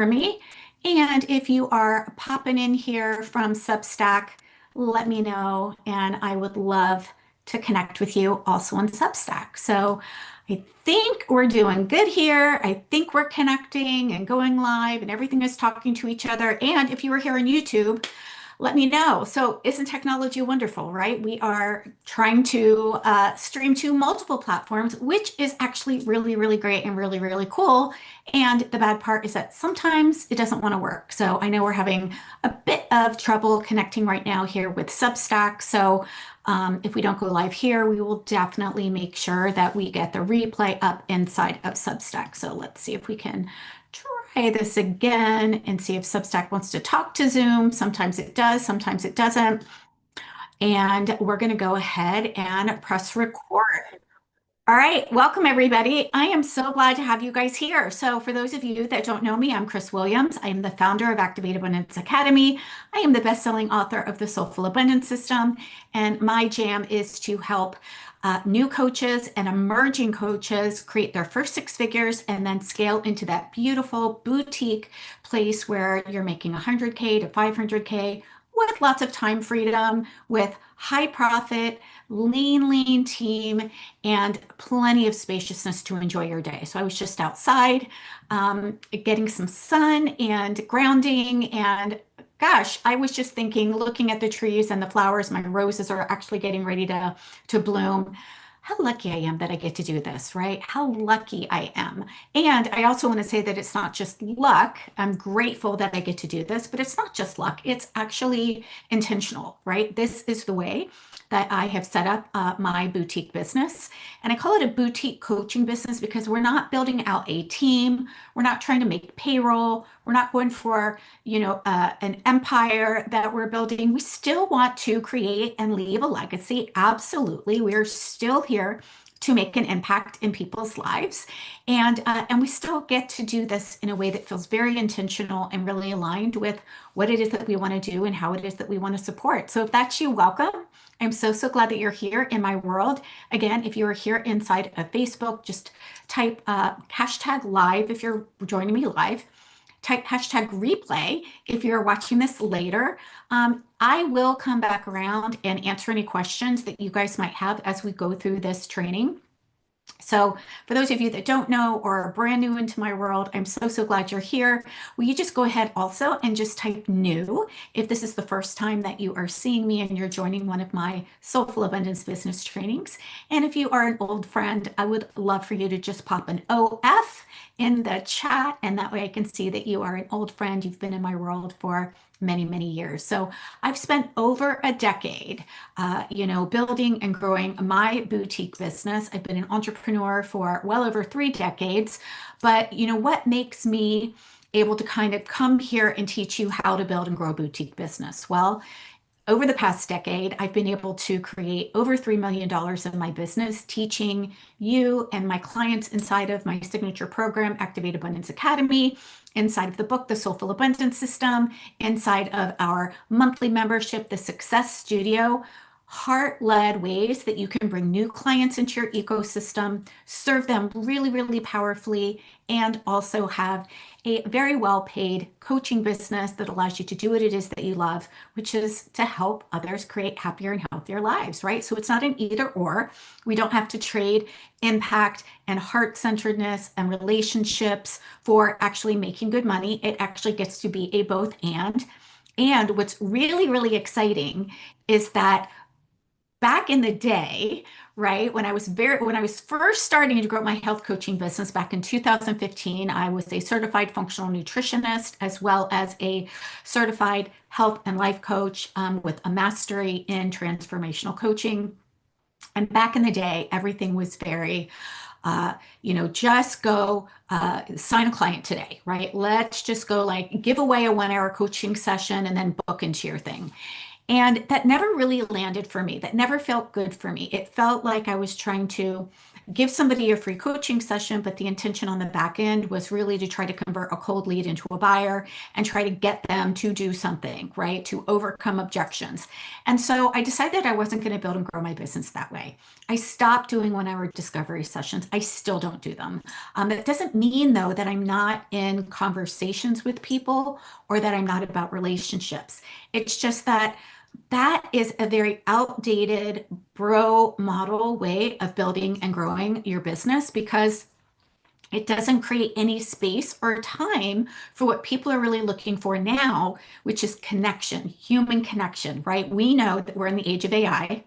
for me. And if you are popping in here from Substack, let me know, and I would love to connect with you also on Substack. So I think we're doing good here. I think we're connecting and going live, and everything is talking to each other. And if you are here on YouTube, let me know. So, isn't technology wonderful, right? We are trying to stream to multiple platforms, which is actually really, really great and really, really cool. And the bad part is that sometimes it doesn't want to work. So, I know we're having a bit of trouble connecting right now here with Substack. So, if we don't go live here, we will definitely make sure that we get the replay up inside of Substack. So, let's see if we can try this again and see if Substack wants to talk to Zoom. Sometimes it does, sometimes it doesn't. And we're going to go ahead and press record. All right, welcome everybody. I am so glad to have you guys here. So, for those of you that don't know me, I'm Chris Williams. I am the founder of Activate Abundance Academy. I am the best-selling author of The Soulful Abundance System, and my jam is to help new coaches and emerging coaches create their first six figures and then scale into that beautiful boutique place where you're making 100K to 500K with lots of time freedom, with high profit, lean team, and plenty of spaciousness to enjoy your day. So I was just outside getting some sun and grounding, and gosh, I was just thinking, looking at the trees and the flowers, my roses are actually getting ready to bloom. How lucky I am that I get to do this, right? How lucky I am. And I also want to say that it's not just luck. I'm grateful that I get to do this, but it's not just luck. It's actually intentional, right? This is the way that I have set up my boutique business. And I call it a boutique coaching business because we're not building out a team. We're not trying to make payroll. We're not going for, an empire that we're building. We still want to create and leave a legacy. Absolutely. We're still here to make an impact in people's lives. And we still get to do this in a way that feels very intentional and really aligned with what it is that we want to do and how it is that we want to support. So if that's you, welcome. I'm so glad that you're here in my world. Again, if you are here inside of Facebook, just type hashtag live if you're joining me live. Type hashtag replay if you're watching this later. I will come back around and answer any questions that you guys might have as we go through this training. So for those of you that don't know or are brand new into my world, I'm so glad you're here. Will you just go ahead also and just type new if this is the first time that you are seeing me and you're joining one of my Soulful Abundance business trainings. And if you are an old friend, I would love for you to just pop an OF in the chat, and that way I can see that you are an old friend. You've been in my world for many years. So I've spent over a decade, building and growing my boutique business. I've been an entrepreneur for well over 3 decades. But what makes me able to kind of come here and teach you how to build and grow a boutique business? Well, over the past decade, I've been able to create over $3 million of my business, teaching you and my clients inside of my signature program, Activate Abundance Academy, inside of the book, The Soulful Abundance System, inside of our monthly membership, The Success Studio, heart-led ways that you can bring new clients into your ecosystem, serve them really powerfully, and also have a very well-paid coaching business that allows you to do what it is that you love, which is to help others create happier and healthier lives, right? So it's not an either or. We don't have to trade impact and heart-centeredness and relationships for actually making good money. It actually gets to be a both and. And what's really exciting is that back in the day, right, when I was first starting to grow my health coaching business back in 2015, I was a certified functional nutritionist as well as a certified health and life coach with a mastery in transformational coaching. And back in the day, everything was very just go sign a client today, right? Let's just go like give away a 1 hour coaching session and then book into your thing. And that never really landed for me. That never felt good for me. It felt like I was trying to give somebody a free coaching session, but the intention on the back end was really to try to convert a cold lead into a buyer and try to get them to do something, right? To overcome objections. And so I decided I wasn't going to build and grow my business that way. I stopped doing 1 hour discovery sessions. I still don't do them. That doesn't mean, though, that I'm not in conversations with people or that I'm not about relationships. It's just that that is a very outdated bro model way of building and growing your business because it doesn't create any space or time for what people are really looking for now, which is connection, human connection, right? We know that we're in the age of AI.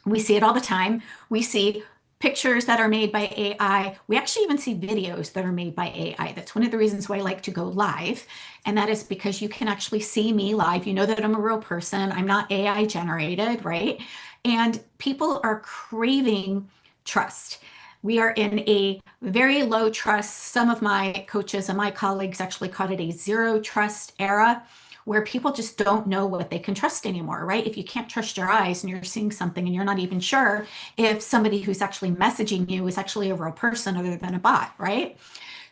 We see it all the time. We see pictures that are made by AI. We actually even see videos that are made by AI. That's one of the reasons why I like to go live. And that is because you can actually see me live. You know that I'm a real person. I'm not AI generated, right? And people are craving trust. We are in a very low trust. Some of my coaches and my colleagues actually called it a zero trust era where people just don't know what they can trust anymore, right? If you can't trust your eyes and you're seeing something and you're not even sure if somebody who's actually messaging you is actually a real person other than a bot, right?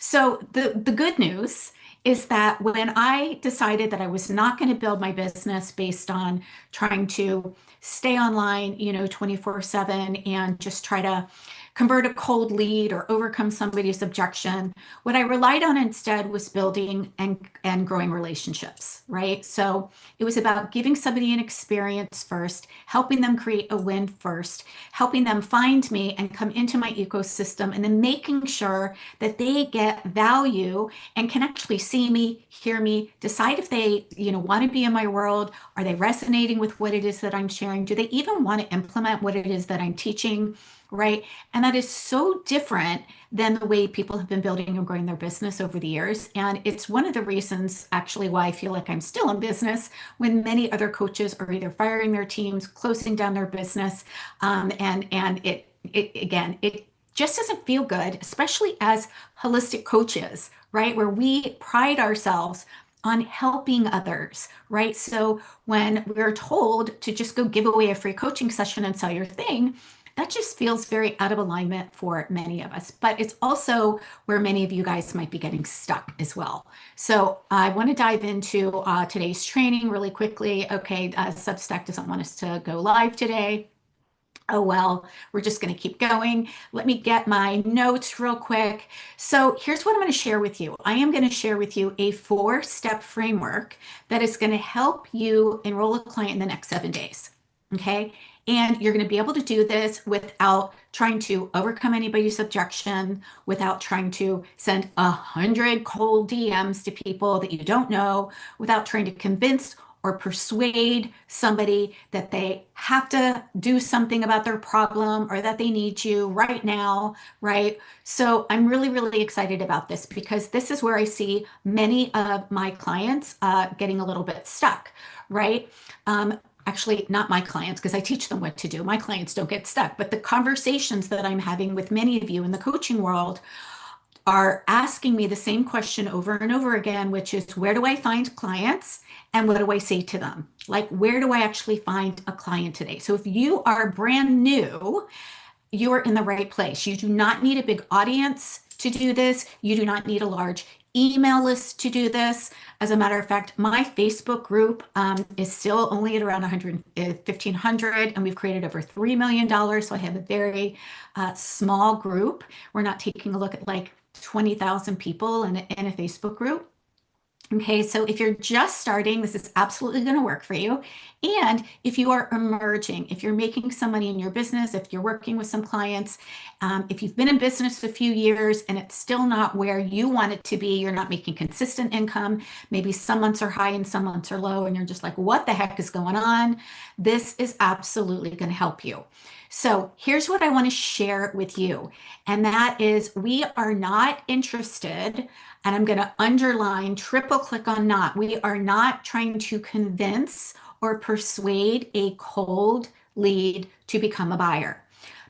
So the good news is that when I decided that I was not going to build my business based on trying to stay online, 24/7 and just try to convert a cold lead or overcome somebody's objection, what I relied on instead was building and growing relationships, right? So it was about giving somebody an experience first, helping them create a win first, helping them find me and come into my ecosystem, and then making sure that they get value and can actually see me, hear me, decide if they, want to be in my world. Are they resonating with what it is that I'm sharing? Do they even want to implement what it is that I'm teaching? Right. And that is so different than the way people have been building and growing their business over the years. And it's one of the reasons actually why I feel like I'm still in business when many other coaches are either firing their teams, closing down their business. And it just doesn't feel good, especially as holistic coaches, right? Where we pride ourselves on helping others, right? So when we're told to just go give away a free coaching session and sell your thing, that just feels very out of alignment for many of us. But it's also where many of you guys might be getting stuck as well. So I want to dive into today's training really quickly. Okay, Substack doesn't want us to go live today. Oh, well, we're just going to keep going. Let me get my notes real quick. So here's what I'm going to share with you. I am going to share with you a 4-step framework that is going to help you enroll a client in the next 7 days. Okay. And you're going to be able to do this without trying to overcome anybody's objection, without trying to send 100 cold DMs to people that you don't know, without trying to convince or persuade somebody that they have to do something about their problem or that they need you right now, right? So I'm really, really excited about this because this is where I see many of my clients getting a little bit stuck, right? Actually, not my clients, because I teach them what to do. My clients don't get stuck, but the conversations that I'm having with many of you in the coaching world are asking me the same question over and over again, which is where do I find clients and what do I say to them? Like, where do I actually find a client today? So if you are brand new, you're in the right place. You do not need a big audience to do this. You do not need a large email list to do this. As a matter of fact, my Facebook group is still only at around 1,500, and we've created over $3 million. So I have a very small group. We're not taking a look at like 20,000 people in a Facebook group. Okay, so if you're just starting, this is absolutely going to work for you. And if you are emerging, if you're making some money in your business, if you're working with some clients, if you've been in business a few years and it's still not where you want it to be, you're not making consistent income, maybe some months are high and some months are low, and you're just like, what the heck is going on? This is absolutely going to help you. So here's what I want to share with you, and that is we are not interested, and I'm going to underline, triple click on not. We are not trying to convince or persuade a cold lead to become a buyer.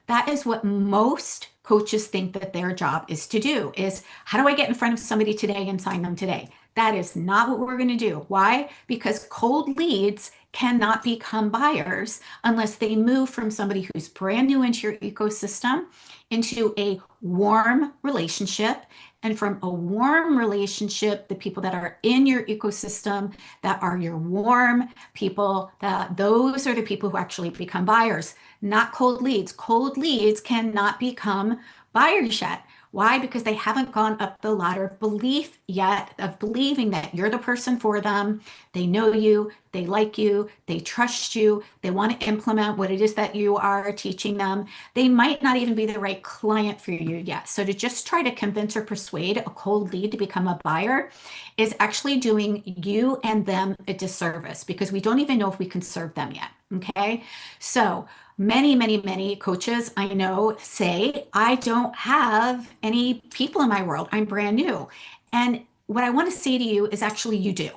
That is what most coaches think that their job is to do is how do I get in front of somebody today and sign them today? That is not what we're going to do. Why? Because cold leads cannot become buyers unless they move from somebody who's brand new into your ecosystem into a warm relationship. And from a warm relationship, the people that are in your ecosystem that are your warm people, that those are the people who actually become buyers, not cold leads. Cold leads cannot become buyers yet. Why? Because they haven't gone up the ladder of belief yet, of believing that you're the person for them. They know you, they like you, they trust you, they want to implement what it is that you are teaching them. They might not even be the right client for you yet. So to just try to convince or persuade a cold lead to become a buyer is actually doing you and them a disservice because we don't even know if we can serve them yet. Okay. So many coaches I know say, I don't have any people in my world. I'm brand new. And what I want to say to you is actually you do.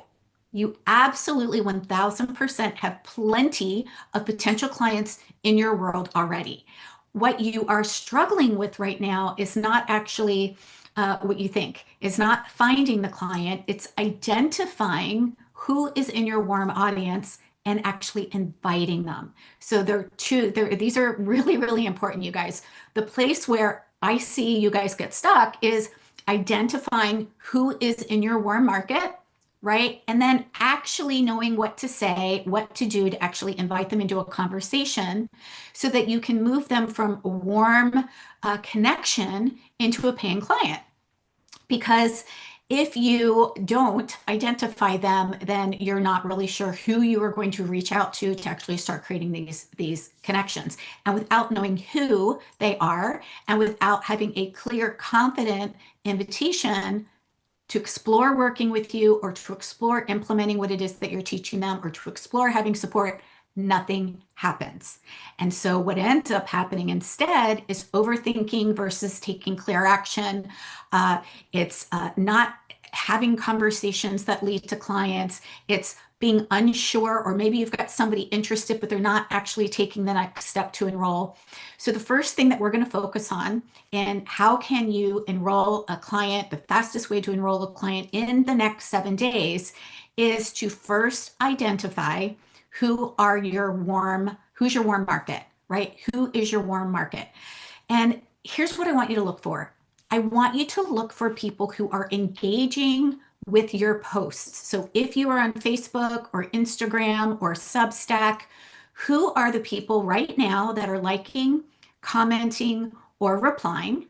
You absolutely 1000% have plenty of potential clients in your world already. What you are struggling with right now is not actually what you think, is not finding the client, it's identifying who is in your warm audience and actually inviting them. So these are really important, you guys. The place where I see you guys get stuck is identifying who is in your warm market, right? And then actually knowing what to say, what to do to actually invite them into a conversation so that you can move them from a warm connection into a paying client. Because if you don't identify them, then you're not really sure who you are going to reach out to actually start creating these connections. And without knowing who they are, and without having a clear, confident invitation to explore working with you or to explore implementing what it is that you're teaching them or to explore having support, nothing happens. And so what ends up happening instead is overthinking versus taking clear action. It's not having conversations that lead to clients. It's being unsure, or maybe you've got somebody interested, but they're not actually taking the next step to enroll. So the first thing that we're going to focus on in how can you enroll a client, the fastest way to enroll a client in the next 7 days is to first identify who's your warm market, right? Who is your warm market? And here's what I want you to look for. I want you to look for people who are engaging with your posts. So if you are on Facebook or Instagram or Substack, who are the people right now that are liking, commenting, or replying?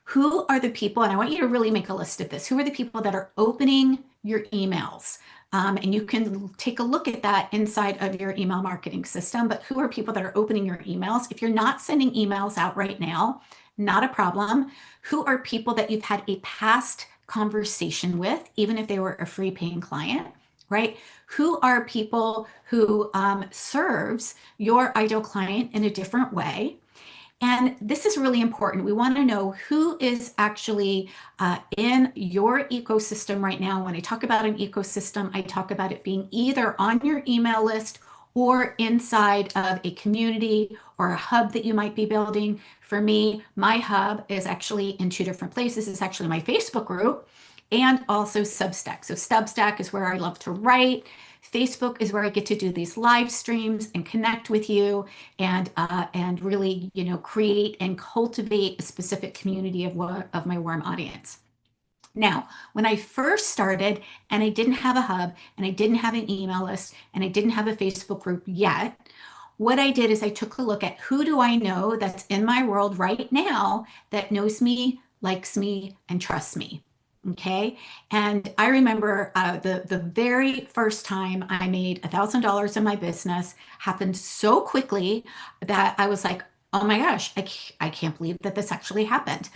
Who are the people, and I want you to really make a list of this, who are the people that are opening your emails? And you can take a look at that inside of your email marketing system, but who are people that are opening your emails? If you're not sending emails out right now, not a problem. Who are people that you've had a past conversation with, even if they were a free paying client, right? Who are people who serves your ideal client in a different way? And this is really important. We want to know who is actually in your ecosystem right now. When I talk about an ecosystem, I talk about it being either on your email list or inside of a community or a hub that you might be building. For me, my hub is actually in 2 different places. It's actually my Facebook group and also Substack. So Substack is where I love to write. Facebook is where I get to do these live streams and connect with you and really, create and cultivate a specific community of my warm audience. Now, when I first started and I didn't have a hub and I didn't have an email list and I didn't have a Facebook group yet, what I did is I took a look at who do I know that's in my world right now that knows me, likes me, and trusts me. Okay. And I remember the very first time I made $1,000 in my business happened so quickly that I was like, oh my gosh, I can't believe that this actually happened.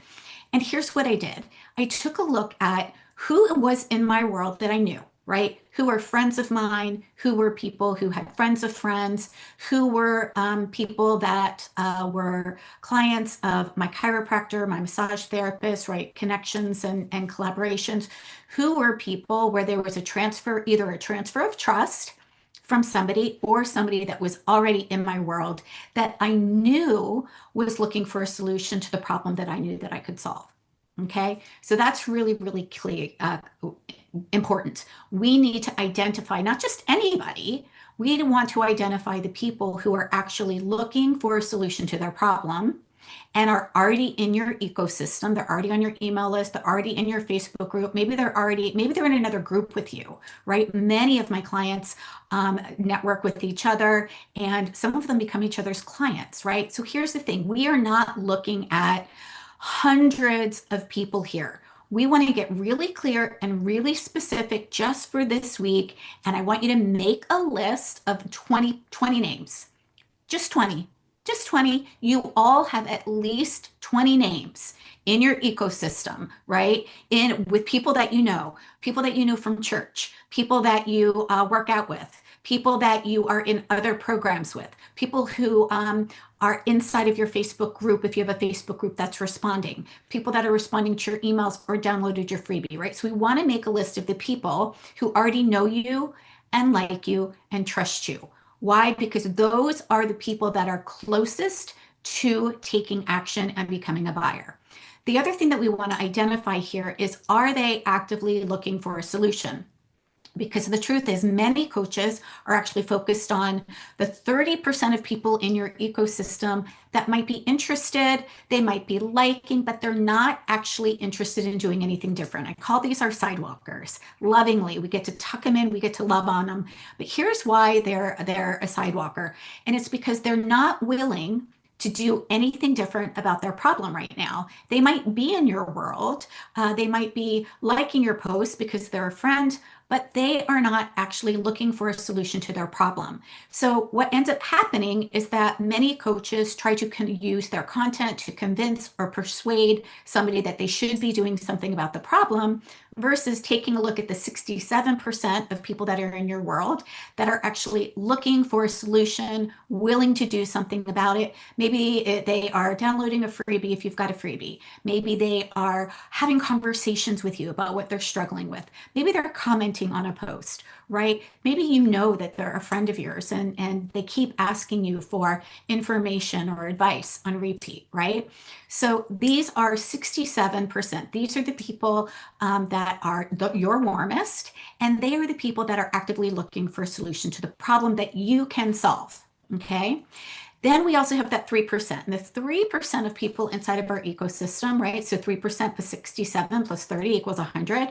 And here's what I did. I took a look at who was in my world that I knew, right? Who were friends of mine, who were people who had friends of friends, who were people that were clients of my chiropractor, my massage therapist, right? Connections and collaborations, who were people where there was a transfer, either a transfer of trust from somebody or somebody that was already in my world that I knew was looking for a solution to the problem that I knew that I could solve. Okay, so that's really, really clear, important. We need to identify not just anybody, we want to identify the people who are actually looking for a solution to their problem and are already in your ecosystem. They're already on your email list. They're already in your Facebook group. Maybe they're in another group with you, right? Many of my clients network with each other, and some of them become each other's clients, right? So here's the thing. We are not looking at hundreds of people here. We want to get really clear and really specific just for this week. And I want you to make a list of 20 names, just 20, just 20. You all have at least 20 names in your ecosystem, right? In with people that you know from church, people that you work out with, people that you are in other programs with, people who are inside of your Facebook group, if you have a Facebook group that's responding, people that are responding to your emails or downloaded your freebie, right? So we want to make a list of the people who already know you and like you and trust you. Why? Because those are the people that are closest to taking action and becoming a buyer. The other thing that we want to identify here is, are they actively looking for a solution? Because the truth is, many coaches are actually focused on the 30% of people in your ecosystem that might be interested, they might be liking, but they're not actually interested in doing anything different. I call these our sidewalkers. Lovingly, we get to tuck them in, we get to love on them. But here's why they're a sidewalker, and it's because they're not willing to do anything different about their problem right now. They might be in your world, they might be liking your posts because they're a friend, but they are not actually looking for a solution to their problem. So what ends up happening is that many coaches try to use their content to convince or persuade somebody that they should be doing something about the problem, versus taking a look at the 67% of people that are in your world that are actually looking for a solution, willing to do something about it. Maybe they are downloading a freebie if you've got a freebie. Maybe they are having conversations with you about what they're struggling with. Maybe they're commenting on a post, right? Maybe you know that they're a friend of yours and they keep asking you for information or advice on repeat, right? So these are 67%. These are the people that are your warmest, and they are the people that are actively looking for a solution to the problem that you can solve. Okay. Then we also have that 3%. And the 3% of people inside of our ecosystem, right? So 3% plus 67 plus 30 equals 100.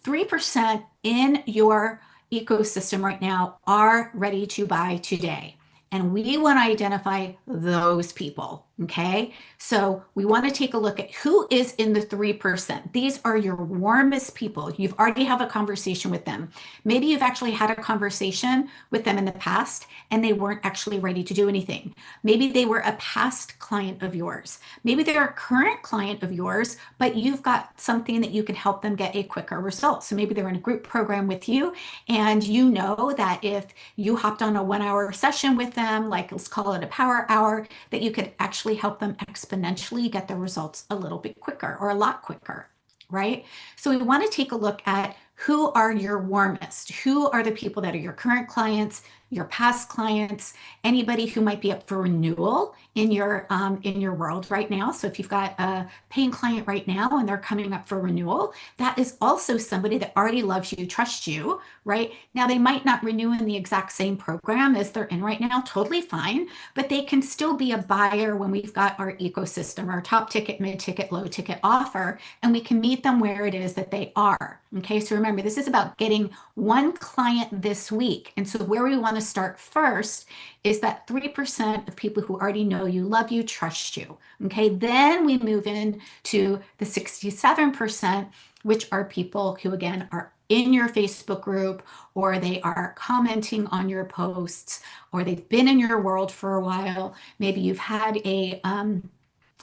3% in your ecosystem right now are ready to buy today. And we want to identify those people. Okay. So we want to take a look at who is in the 3%. These are your warmest people. You've already had a conversation with them. Maybe you've actually had a conversation with them in the past and they weren't actually ready to do anything. Maybe they were a past client of yours. Maybe they're a current client of yours, but you've got something that you can help them get a quicker result. So maybe they're in a group program with you, and you know that if you hopped on a 1 hour session with them, like let's call it a power hour, that you could actually help them exponentially get the results a little bit quicker or a lot quicker, right? So we want to take a look at who are your warmest, who are the people that are your current clients, your past clients, anybody who might be up for renewal in your world right now. So if you've got a paying client right now and they're coming up for renewal, that is also somebody that already loves you, trusts you, right? Now they might not renew in the exact same program as they're in right now, totally fine, but they can still be a buyer when we've got our ecosystem, our top ticket, mid ticket, low ticket offer, and we can meet them where it is that they are. Okay, so remember, this is about getting one client this week. And so where we want to start first is that 3% of people who already know you, love you, trust you. Okay, then we move in to the 67%, which are people who, again, are in your Facebook group, or they are commenting on your posts, or they've been in your world for a while. Maybe you've had again,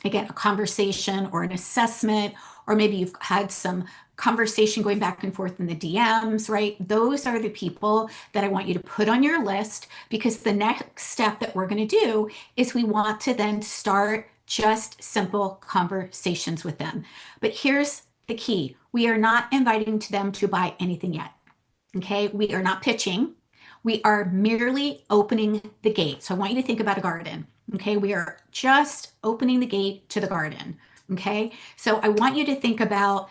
a conversation or an assessment, or maybe you've had some conversation going back and forth in the DMs, right? Those are the people that I want you to put on your list, because the next step that we're going to do is we want to then start just simple conversations with them. But here's the key. We are not inviting them to buy anything yet. Okay. We are not pitching. We are merely opening the gate. So I want you to think about a garden. Okay. We are just opening the gate to the garden. Okay. So I want you to think about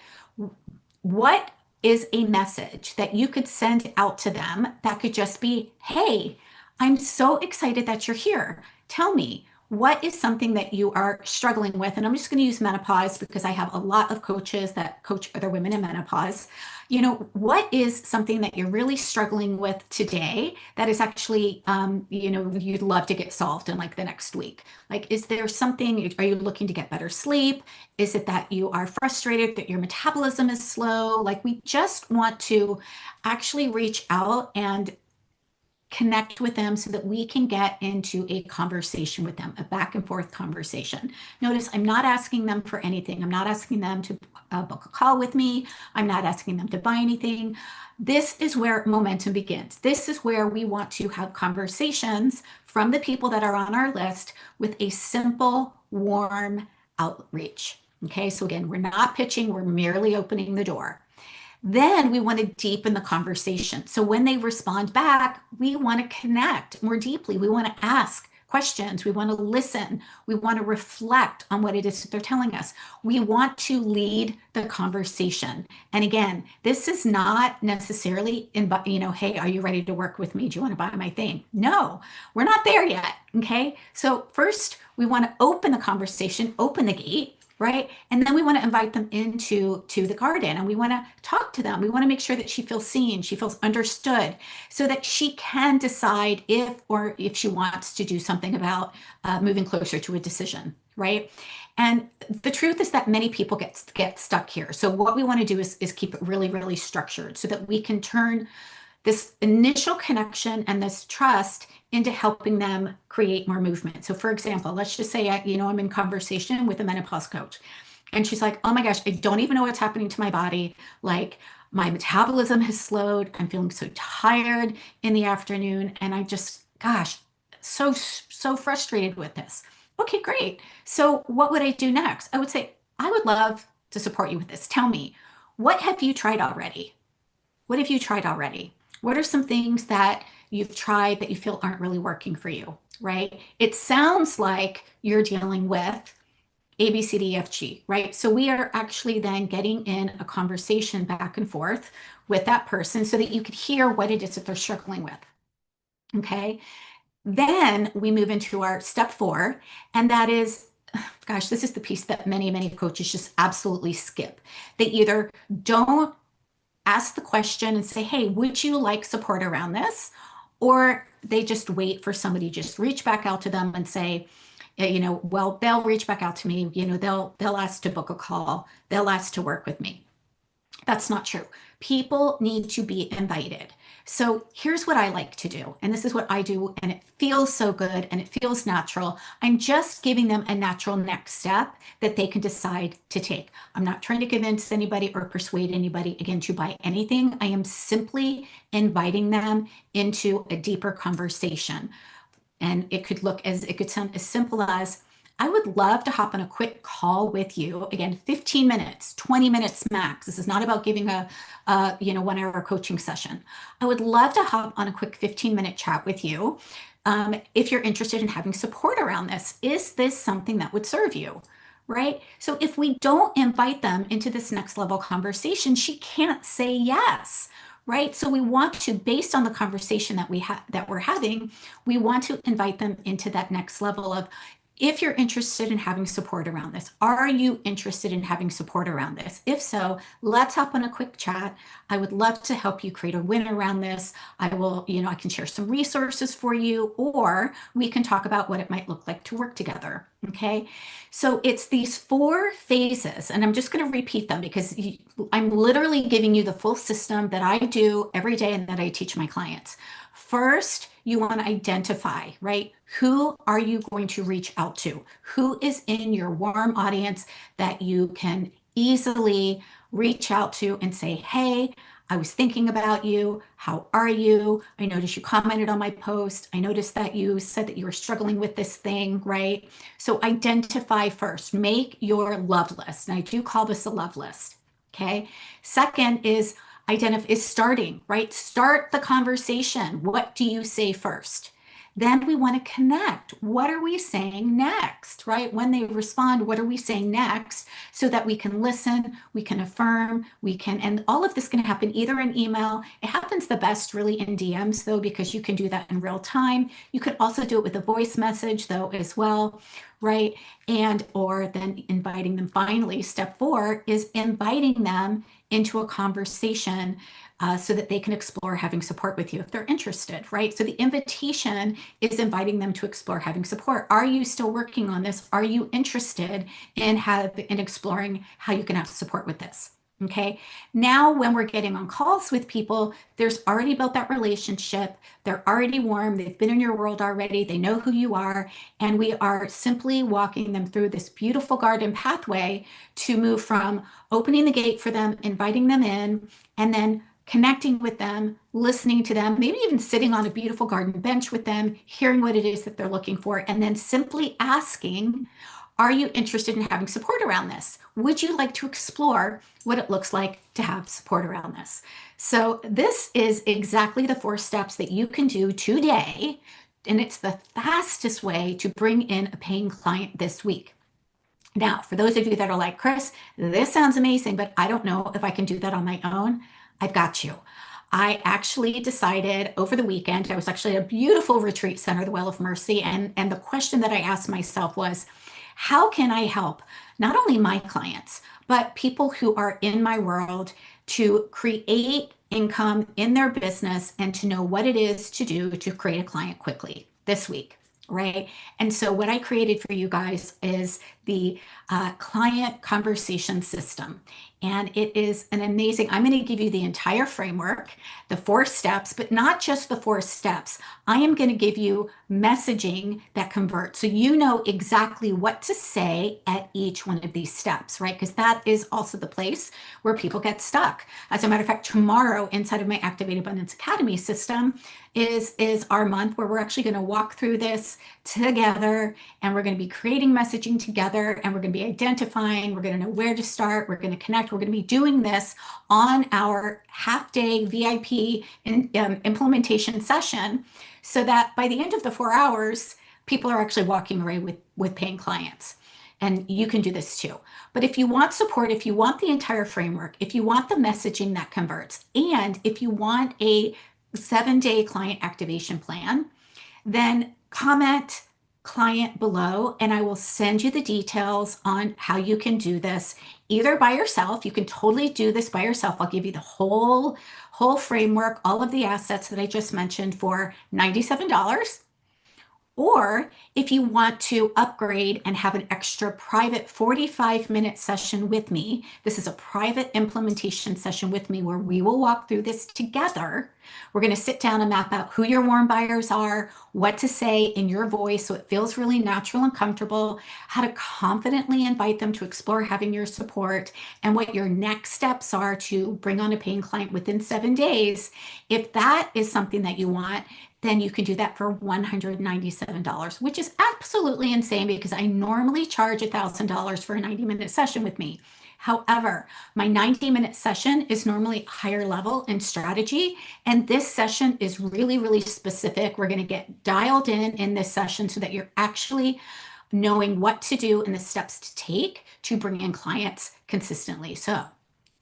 what is a message that you could send out to them that could just be, hey, I'm so excited that you're here. Tell me, what is something that you are struggling with? And I'm just going to use menopause because I have a lot of coaches that coach other women in menopause. What is something that you're really struggling with today that is actually, you'd love to get solved in like the next week? Like, is there something, are you looking to get better sleep? Is it that you are frustrated that your metabolism is slow? Like, we just want to actually reach out and connect with them so that we can get into a conversation with them, a back and forth conversation. Notice I'm not asking them for anything. I'm not asking them to book a call with me. I'm not asking them to buy anything. This is where momentum begins. This is where we want to have conversations from the people that are on our list with a simple, warm outreach. Okay, so again, we're not pitching, we're merely opening the door. Then we want to deepen the conversation. So when they respond back, we want to connect more deeply. We want to ask questions. We want to listen. We want to reflect on what it is that they're telling us. We want to lead the conversation. And again, this is not necessarily hey, are you ready to work with me? Do you want to buy my thing? No, we're not there yet. Okay. So first we want to open the conversation, open the gate, right? And then we want to invite them into the garden and we want to talk to them. We want to make sure that she feels seen, she feels understood, so that she can decide if she wants to do something about moving closer to a decision, right? And the truth is that many people get stuck here. So what we want to do is keep it really, really structured so that we can turn this initial connection and this trust into helping them create more movement. So for example, let's just say, I'm in conversation with a menopause coach and she's like, oh my gosh, I don't even know what's happening to my body. Like my metabolism has slowed. I'm feeling so tired in the afternoon. And I just, gosh, so frustrated with this. Okay, great. So what would I do next? I would say, I would love to support you with this. Tell me, what have you tried already? What have you tried already? What are some things that you've tried that you feel aren't really working for you, right? It sounds like you're dealing with A, B, C, D, E, F, G, right? So we are actually then getting in a conversation back and forth with that person so that you could hear what it is that they're struggling with. Okay. Then we move into our step 4, and that is, gosh, this is the piece that many, many coaches just absolutely skip. They either don't ask the question and say, hey, would you like support around this? Or they just wait for somebody to just reach back out to them and say, well, they'll reach back out to me, they'll ask to book a call, they'll ask to work with me. That's not true. People need to be invited. So here's what I like to do. And this is what I do. And it feels so good and it feels natural. I'm just giving them a natural next step that they can decide to take. I'm not trying to convince anybody or persuade anybody, again, to buy anything. I am simply inviting them into a deeper conversation. And it could sound as simple as, I would love to hop on a quick call with you. Again, 15 minutes, 20 minutes max. This is not about giving a 1 hour coaching session. I would love to hop on a quick 15-minute chat with you. If you're interested in having support around this, is this something that would serve you? Right? So if we don't invite them into this next level conversation, she can't say yes. Right? So we want to, based on the conversation that we're having, we want to invite them into that next level of, if you're interested in having support around this, are you interested in having support around this? If so, let's hop on a quick chat. I would love to help you create a win around this. I can share some resources for you, or we can talk about what it might look like to work together. Okay. So it's these 4 phases, and I'm just going to repeat them because I'm literally giving you the full system that I do every day and that I teach my clients. First, you want to identify, right? Who are you going to reach out to? Who is in your warm audience that you can easily reach out to and say, hey, I was thinking about you. How are you? I noticed you commented on my post. I noticed that you said that you were struggling with this thing, right? So identify first, make your love list. And I do call this a love list. Okay. Second is starting, right? Start the conversation. What do you say first? Then we want to connect. What are we saying next, right? When they respond, what are we saying next so that we can listen, we can affirm, and all of this can happen either in email. It happens the best really in DMs though, because you can do that in real time. You could also do it with a voice message though as well, right? And or then inviting them. Finally, step 4 is inviting them into a conversation so that they can explore having support with you if they're interested, right? So the invitation is inviting them to explore having support. Are you still working on this? Are you interested in exploring how you can have support with this? Okay. Now, when we're getting on calls with people, there's already built that relationship. They're already warm. They've been in your world already. They know who you are. And we are simply walking them through this beautiful garden pathway to move from opening the gate for them, inviting them in, and then connecting with them, listening to them, maybe even sitting on a beautiful garden bench with them, hearing what it is that they're looking for, and then simply asking, are you interested in having support around this? Would you like to explore what it looks like to have support around this? So this is exactly the 4 steps that you can do today, and it's the fastest way to bring in a paying client this week. Now, for those of you that are like, Chris, this sounds amazing, but I don't know if I can do that on my own. I've got you. I actually decided over the weekend, I was actually at a beautiful retreat center, the Well of Mercy, and the question that I asked myself was, how can I help not only my clients, but people who are in my world to create income in their business and to know what it is to do to create a client quickly this week, right? And so what I created for you guys is the client conversation system. And it is an amazing, I'm going to give you the entire framework, the 4 steps, but not just the 4 steps. I am going to give you messaging that converts. So you know exactly what to say at each one of these steps, right? Because that is also the place where people get stuck. As a matter of fact, tomorrow inside of my Activate Abundance Academy system is our month where we're actually going to walk through this together, and we're going to be creating messaging together, and we're going to be identifying, we're going to know where to start, we're going to connect, we're going to be doing this on our half-day VIP implementation session, so that by the end of the 4 hours, people are actually walking away with paying clients. And you can do this too. But if you want support, if you want the entire framework, if you want the messaging that converts, and if you want a 7-day client activation plan, then comment client below and I will send you the details on how you can do this either by yourself. You can totally do this by yourself. I'll give you the whole framework, all of the assets that I just mentioned for $97. Or if you want to upgrade and have an extra private 45-minute session with me, this is a private implementation session with me where we will walk through this together. We're going to sit down and map out who your warm buyers are, what to say in your voice so it feels really natural and comfortable, how to confidently invite them to explore having your support, and what your next steps are to bring on a paying client within 7 days. If that is something that you want, then you can do that for $197, which is absolutely insane because I normally charge $1,000 for a 90-minute session with me. However, my 90-minute session is normally higher level in strategy, and this session is really, really specific. We're going to get dialed in this session so that you're actually knowing what to do and the steps to take to bring in clients consistently. So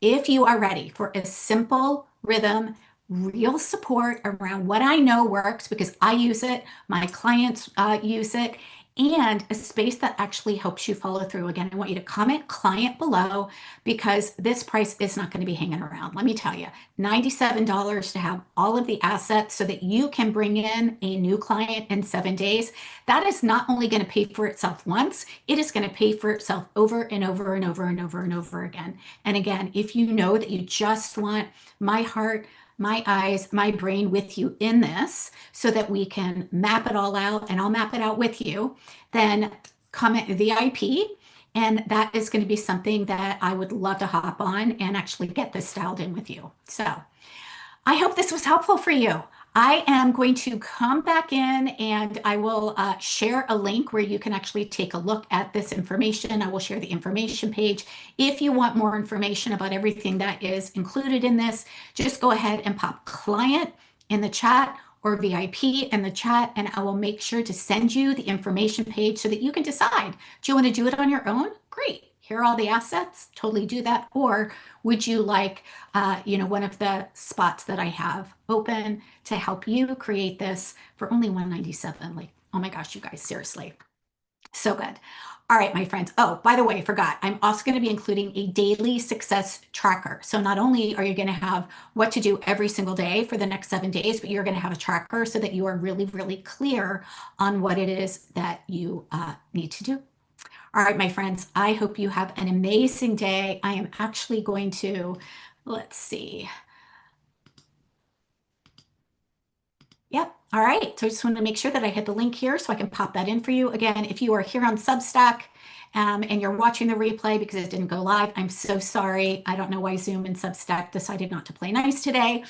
if you are ready for a simple rhythm, real support around what I know works because I use it, my clients use it, and a space that actually helps you follow through. Again, I want you to comment client below because this price is not going to be hanging around. Let me tell you, $97 to have all of the assets so that you can bring in a new client in 7 days. That is not only going to pay for itself once, it is going to pay for itself over and over and over and over and over again. And again, if you know that you just want my heart, my eyes, my brain with you in this so that we can map it all out and I'll map it out with you, then comment VIP. And that is going to be something that I would love to hop on and actually get this dialed in with you. So I hope this was helpful for you. I am going to come back in and I will share a link where you can actually take a look at this information. I will share the information page. If you want more information about everything that is included in this, just go ahead and pop client in the chat or VIP in the chat, and I will make sure to send you the information page so that you can decide. Do you want to do it on your own? Great. Here are all the assets. Totally do that. Or would you like, one of the spots that I have open to help you create this for only $197? Like, oh my gosh, you guys, seriously. So good. All right, my friends. Oh, by the way, I forgot. I'm also going to be including a daily success tracker. So not only are you going to have what to do every single day for the next 7 days, but you're going to have a tracker so that you are really, really clear on what it is that you need to do. All right, my friends, I hope you have an amazing day. I am actually going to, let's see. Yep. All right. So I just wanted to make sure that I hit the link here so I can pop that in for you. Again, if you are here on Substack and you're watching the replay because it didn't go live, I'm so sorry. I don't know why Zoom and Substack decided not to play nice today.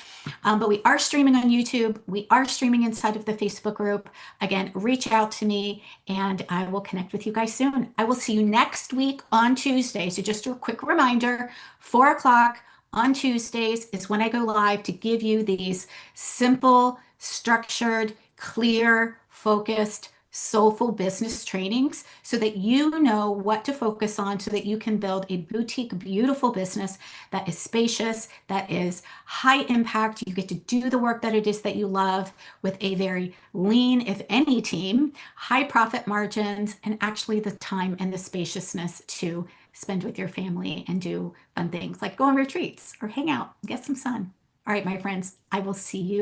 But we are streaming on YouTube. We are streaming inside of the Facebook group. Again, reach out to me and I will connect with you guys soon. I will see you next week on Tuesday. So just a quick reminder, 4 o'clock on Tuesdays is when I go live to give you these simple, structured, clear, focused, soulful business trainings so that you know what to focus on so that you can build a boutique, beautiful business that is spacious, that is high impact. You get to do the work that it is that you love with a very lean, if any, team, high profit margins, and actually the time and the spaciousness to spend with your family and do fun things like go on retreats or hang out, get some sun. All right, my friends, I will see you